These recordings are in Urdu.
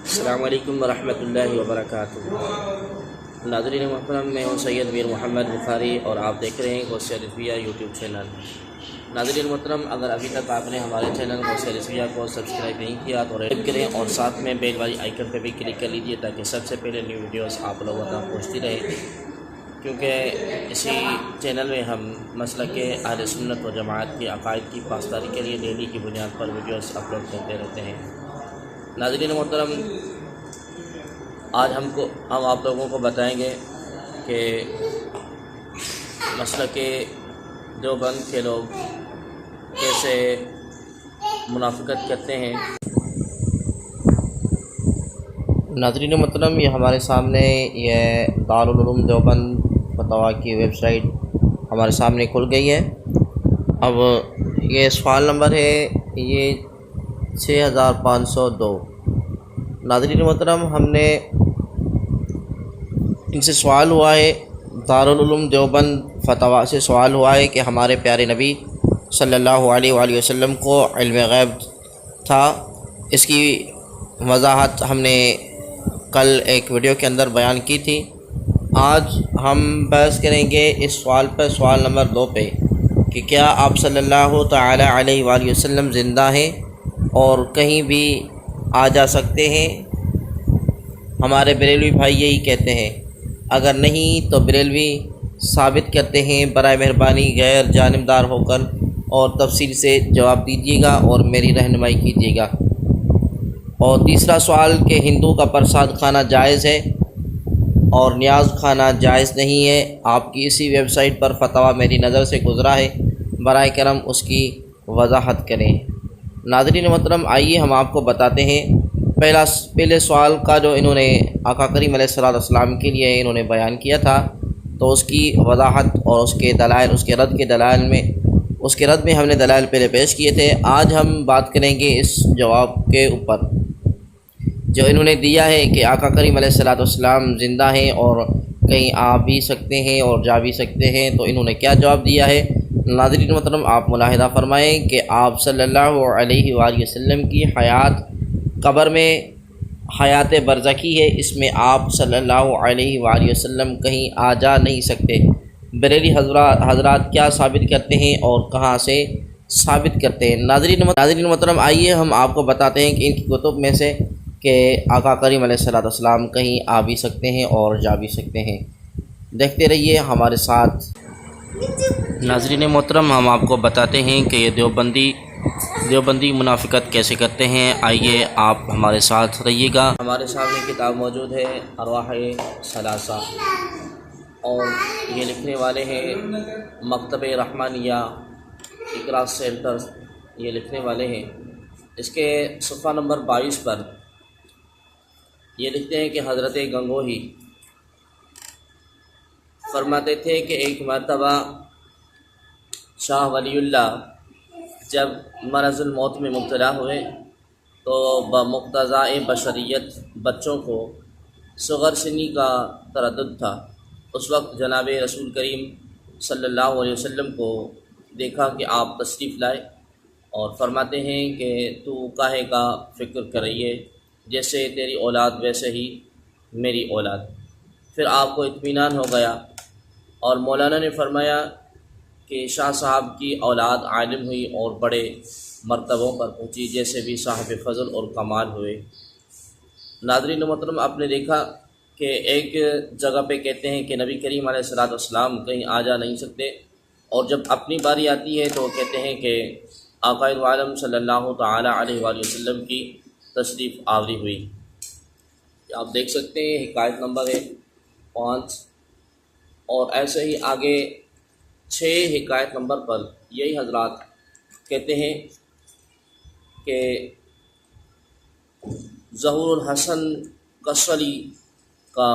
السلام علیکم ورحمۃ اللہ وبرکاتہ۔ ناظرین محترم، میں ہوں سید میر محمد بخاری اور آپ دیکھ رہے ہیں غوثیہ رضویہ یوٹیوب چینل۔ ناظرین محترم، اگر ابھی تک آپ نے ہمارے چینل غوثیہ رضویہ کو سبسکرائب نہیں کیا تو سبسکرائب کریں اور ساتھ میں بیل والی آئیکن پہ بھی کلک کر لیجیے تاکہ سب سے پہلے نیو ویڈیوز آپ لوگوں تک پہنچتی رہے، کیونکہ اسی چینل میں ہم مسلک اہل سنت و جماعت کے عقائد کی پاسداری کے لیے ڈیلی کی بنیاد پر ویڈیوز اپلوڈ کرتے رہتے ہیں۔ ناظرین محترم، آج ہم آپ لوگوں کو بتائیں گے کہ مسلک دیوبند کے لوگ کیسے منافقت کرتے ہیں۔ ناظرین محترم، یہ ہمارے سامنے یہ دارالعلوم دیوبند فتویٰ کی ویب سائٹ ہمارے سامنے کھل گئی ہے۔ اب یہ سوال نمبر ہے یہ 6502۔ ناظرین محترم، ہم نے ان سے سوال ہوا ہے، دارالعلوم دیوبند فتویٰ سے سوال ہوا ہے کہ ہمارے پیارے نبی صلی اللہ علیہ وآلہ وسلم کو علم غیب تھا۔ اس کی وضاحت ہم نے کل ایک ویڈیو کے اندر بیان کی تھی۔ آج ہم بحث کریں گے اس سوال پر، سوال نمبر 2 پہ، کہ کیا آپ صلی اللہ تعالی علیہ وآلہ وسلم زندہ ہیں اور کہیں بھی آ جا سکتے ہیں؟ ہمارے بریلوی بھائی یہی کہتے ہیں، اگر نہیں تو بریلوی ثابت کرتے ہیں۔ برائے مہربانی غیر جانبدار ہو کر اور تفصیل سے جواب دیجیے گا اور میری رہنمائی کیجیے گا۔ اور تیسرا سوال کہ ہندو کا پرساد کھانا جائز ہے اور نیاز کھانا جائز نہیں ہے۔ آپ کی اسی ویب سائٹ پر فتویٰ میری نظر سے گزرا ہے، برائے کرم اس کی وضاحت کریں۔ ناظرین محترم، آئیے ہم آپ کو بتاتے ہیں۔ پہلے سوال کا جو انہوں نے آقا کریم علیہ السلام کے لیے انہوں نے بیان کیا تھا، تو اس کی وضاحت اور اس کے دلائل، اس کے رد میں ہم نے دلائل پہلے پیش کیے تھے۔ آج ہم بات کریں گے اس جواب کے اوپر جو انہوں نے دیا ہے کہ آقا کریم علیہ السلام زندہ ہیں اور کہیں آ بھی سکتے ہیں اور جا بھی سکتے ہیں، تو انہوں نے کیا جواب دیا ہے۔ ناظرین محترم، آپ ملاحظہ فرمائیں کہ آپ صلی اللہ علیہ وآلہ وسلم کی حیات قبر میں حیات برزخی ہے، اس میں آپ صلی اللہ علیہ وآلہ وسلم کہیں آ جا نہیں سکتے۔ بریلی حضرات کیا ثابت کرتے ہیں اور کہاں سے ثابت کرتے ہیں؟ ناظرین محترم، آئیے ہم آپ کو بتاتے ہیں کہ ان کی کتب میں سے کہ آقا کریم علیہ السلام کہیں آ بھی سکتے ہیں اور جا بھی سکتے ہیں۔ دیکھتے رہیے ہمارے ساتھ۔ ناظرین محترم، ہم آپ کو بتاتے ہیں کہ یہ دیوبندی منافقت کیسے کرتے ہیں۔ آئیے آپ ہمارے ساتھ رہیے گا۔ ہمارے سامنے کتاب موجود ہے ارواح ثلاثہ، اور یہ لکھنے والے ہیں مکتب رحمانیہ اقراء سینٹر، یہ لکھنے والے ہیں۔ اس کے صفحہ نمبر 22 پر یہ لکھتے ہیں کہ حضرت گنگوہی فرماتے تھے کہ ایک مرتبہ شاہ ولی اللہ جب مرض الموت میں مبتلا ہوئے تو بمقتضاء بشریت بچوں کو صغر سنی کا تردد تھا۔ اس وقت جناب رسول کریم صلی اللہ علیہ وسلم کو دیکھا کہ آپ تشریف لائے اور فرماتے ہیں کہ تو کاہے کا فکر کر رہی ہے، جیسے تیری اولاد ویسے ہی میری اولاد۔ پھر آپ کو اطمینان ہو گیا اور مولانا نے فرمایا کہ شاہ صاحب کی اولاد عالم ہوئی اور بڑے مرتبوں پر پہنچی، جیسے بھی صاحب فضل اور کمال ہوئے۔ ناظرین محترم، آپ نے دیکھا کہ ایک جگہ پہ کہتے ہیں کہ نبی کریم علیہ السلام کہیں آ جا نہیں سکتے، اور جب اپنی باری آتی ہے تو کہتے ہیں کہ آقا عالم صلی اللہ تعالی علیہ وآلہ وسلم کی تشریف آوری ہوئی۔ آپ دیکھ سکتے ہیں حکایت نمبر ہے 5، اور ایسے ہی آگے 6 حکایت نمبر پر یہی حضرات کہتے ہیں کہ ظہور الحسن کسلی کا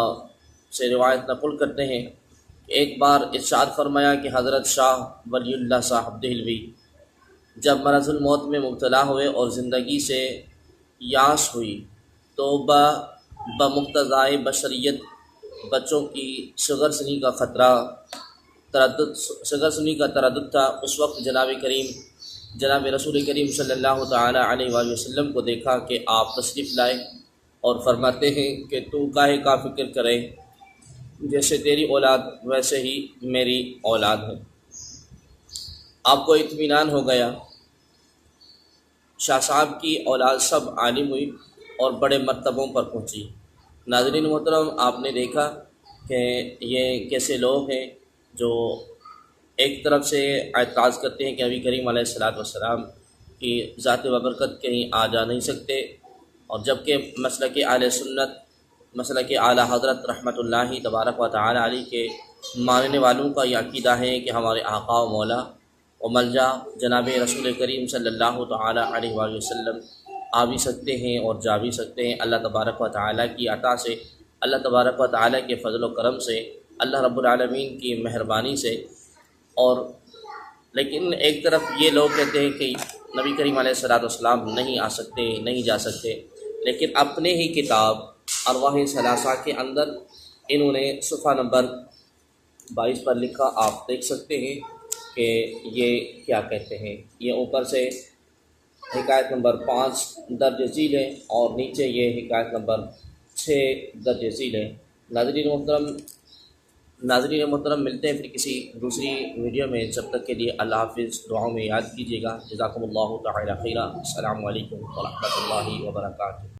سے روایت نقل کرتے ہیں کہ ایک بار ارشاد فرمایا کہ حضرت شاہ ولی اللہ صاحب دہلوی جب مرض الموت میں مبتلا ہوئے اور زندگی سے یاس ہوئی تو بمقتضاء بشریت بچوں کی صغر سنی کا تردد تھا۔ اس وقت جناب رسول کریم صلی اللہ تعالی علیہ وآلہ وسلم کو دیکھا کہ آپ تشریف لائے اور فرماتے ہیں کہ تو کاہے کا فکر کرے، جیسے تیری اولاد ویسے ہی میری اولاد ہے۔ آپ کو اطمینان ہو گیا۔ شاہ صاحب کی اولاد سب عالم ہوئی اور بڑے مرتبوں پر پہنچی۔ ناظرین محترم، آپ نے دیکھا کہ یہ کیسے لوگ ہیں جو ایک طرف سے اعتراض کرتے ہیں کہ نبی کریم علیہ السلام کی ذات وبرکت کہیں آ جا نہیں سکتے، اور جبکہ مسلک اہل سنت، مسلک اعلیٰ حضرت رحمۃ اللہ تبارک و تعالی علیہ کے ماننے والوں کا یہ عقیدہ ہے کہ ہمارے آقا و مولا و ملجا جناب رسول کریم صلی اللہ تعالی علیہ وآلہ وسلم آ بھی سکتے ہیں اور جا بھی سکتے ہیں، اللہ تبارک و تعالی کی عطا سے، اللہ تبارک و تعالی کے فضل و کرم سے، اللہ رب العالمین کی مہربانی سے۔ اور لیکن ایک طرف یہ لوگ کہتے ہیں کہ نبی کریم علیہ السلام نہیں آ سکتے، نہیں جا سکتے، لیکن اپنے ہی کتاب ارواح ثلاثہ کے اندر انہوں نے صفحہ نمبر 22 پر لکھا، آپ دیکھ سکتے ہیں کہ یہ کیا کہتے ہیں۔ یہ اوپر سے حکایت نمبر 5 درج ذیل ہے اور نیچے یہ حکایت نمبر 6 درج ذیل ہے۔ ناظرین محترم ملتے ہیں پھر کسی دوسری ویڈیو میں، جب تک کے لیے اللہ حافظ، دعاؤں میں یاد کیجیے گا۔ جزاکم اللہ تعالی خیرا۔ السلام علیکم ورحمۃ اللہ وبرکاتہ۔